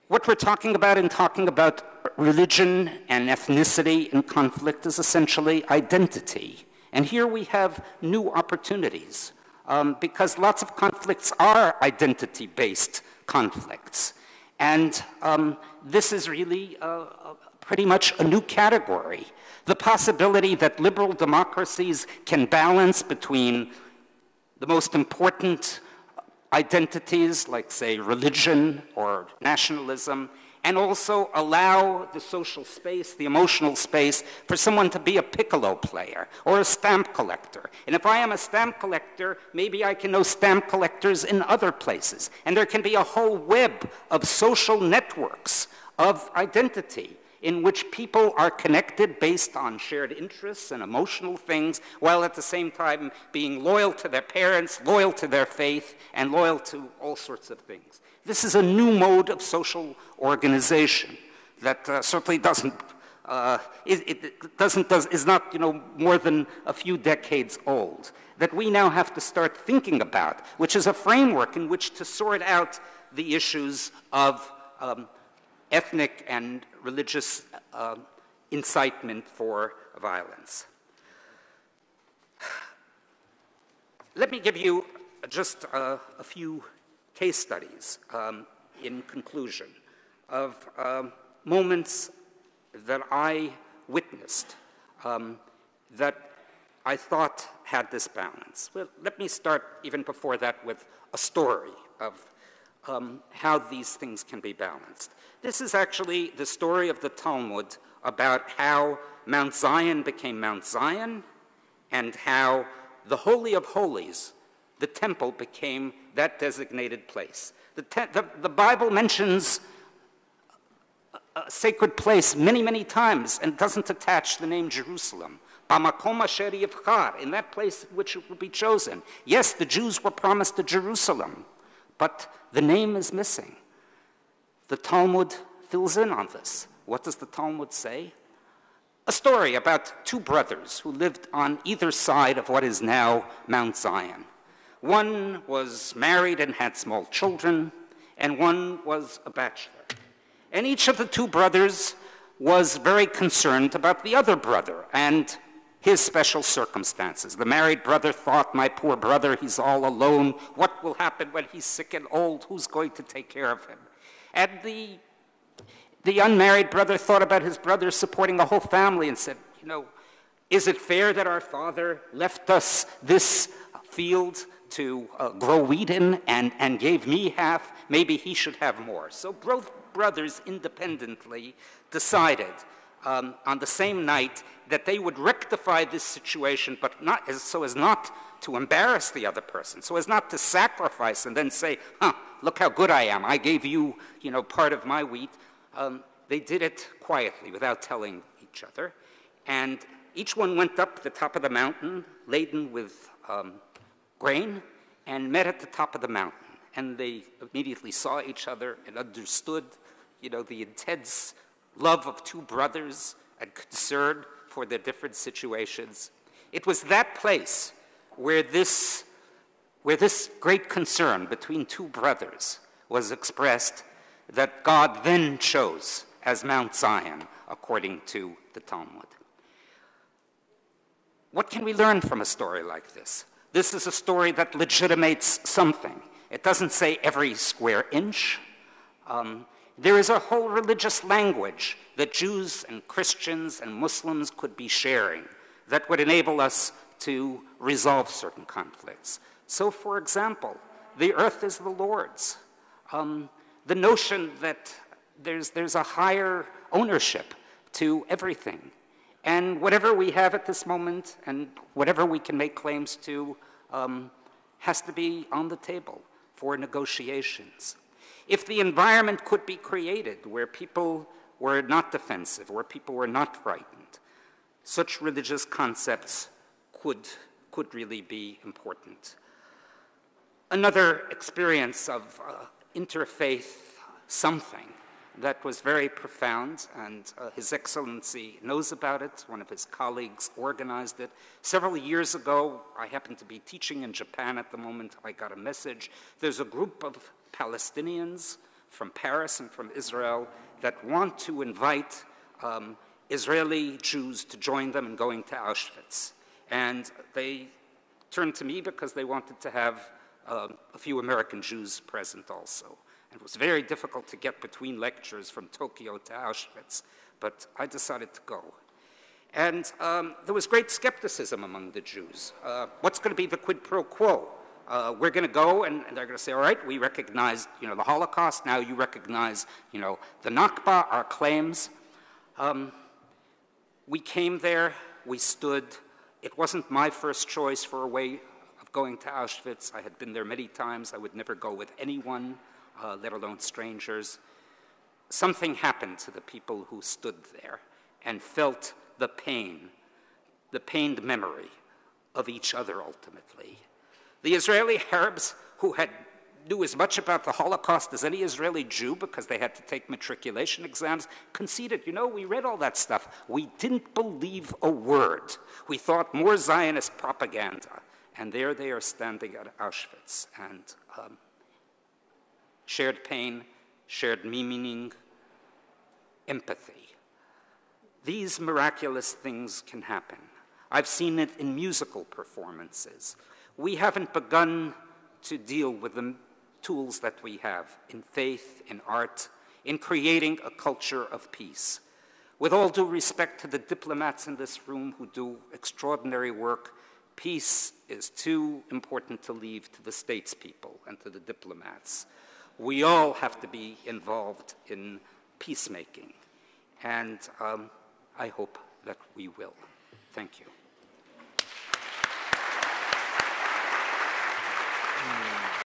What we're talking about in talking about religion and ethnicity in conflict is essentially identity. And here we have new opportunities because lots of conflicts are identity-based conflicts. And this is really pretty much a new category. The possibility that liberal democracies can balance between the most important identities, like, say, religion or nationalism, and also allow the social space, the emotional space, for someone to be a piccolo player or a stamp collector. And if I am a stamp collector, maybe I can know stamp collectors in other places. And there can be a whole web of social networks of identity in which people are connected based on shared interests and emotional things, while at the same time being loyal to their parents, loyal to their faith, and loyal to all sorts of things. This is a new mode of social organization that certainly is not more than a few decades old, that we now have to start thinking about, which is a framework in which to sort out the issues of ethnic and religious incitement for violence. Let me give you just a few case studies in conclusion of moments that I witnessed that I thought had this balance. Well, let me start even before that with a story of how these things can be balanced. This is actually the story of the Talmud about how Mount Zion became Mount Zion and how the Holy of Holies, the temple, became that designated place. The Bible mentions a sacred place many, many times and doesn't attach the name Jerusalem. Bamakom asher yivchar, in that place which it will be chosen. Yes, the Jews were promised a Jerusalem, but the name is missing. The Talmud fills in on this. What does the Talmud say? A story about two brothers who lived on either side of what is now Mount Zion. One was married and had small children, and one was a bachelor. And each of the two brothers was very concerned about the other brother and his special circumstances. The married brother thought, my poor brother, he's all alone. What will happen when he's sick and old? Who's going to take care of him? And the unmarried brother thought about his brother supporting a whole family and said, is it fair that our father left us this field to grow wheat in and gave me half? Maybe he should have more. So both brothers independently decided on the same night that they would rectify this situation, but not so as not to embarrass the other person, so as not to sacrifice and then say, look how good I am. I gave you, part of my wheat. They did it quietly without telling each other. And each one went up the top of the mountain, laden with grain, and met at the top of the mountain. And they immediately saw each other and understood, the intense love of two brothers and concern for their different situations. It was that place where this great concern between two brothers was expressed that God then chose as Mount Zion, according to the Talmud. What can we learn from a story like this? This is a story that legitimates something. It doesn't say every square inch. There is a whole religious language that Jews and Christians and Muslims could be sharing that would enable us to resolve certain conflicts. So, for example, the earth is the Lord's. The notion that there's a higher ownership to everything. And whatever we have at this moment and whatever we can make claims to has to be on the table for negotiations. If the environment could be created where people were not defensive, where people were not frightened, such religious concepts could really be important. Another experience of interfaith something that was very profound, and His Excellency knows about it. One of his colleagues organized it. Several years ago, I happened to be teaching in Japan at the moment. I got a message. There's a group of Palestinians from Paris and from Israel that want to invite Israeli Jews to join them in going to Auschwitz. And they turned to me because they wanted to have a few American Jews present also. And it was very difficult to get between lectures from Tokyo to Auschwitz, but I decided to go. And there was great skepticism among the Jews. What's going to be the quid pro quo? We're going to go, and they're going to say, all right, we recognize, the Holocaust. Now you recognize, the Nakba, our claims. We came there. We stood. It wasn't my first choice for a way of going to Auschwitz. I had been there many times. I would never go with anyone, let alone strangers. Something happened to the people who stood there and felt the pain, the pained memory of each other ultimately. The Israeli Arabs, who knew as much about the Holocaust as any Israeli Jew because they had to take matriculation exams, conceded, we read all that stuff. We didn't believe a word. We thought more Zionist propaganda. And there they are standing at Auschwitz and shared pain, shared meaning, empathy. These miraculous things can happen. I've seen it in musical performances. We haven't begun to deal with the tools that we have in faith, in art, in creating a culture of peace. With all due respect to the diplomats in this room who do extraordinary work, peace is too important to leave to the statespeople and to the diplomats. We all have to be involved in peacemaking, and I hope that we will. Thank you.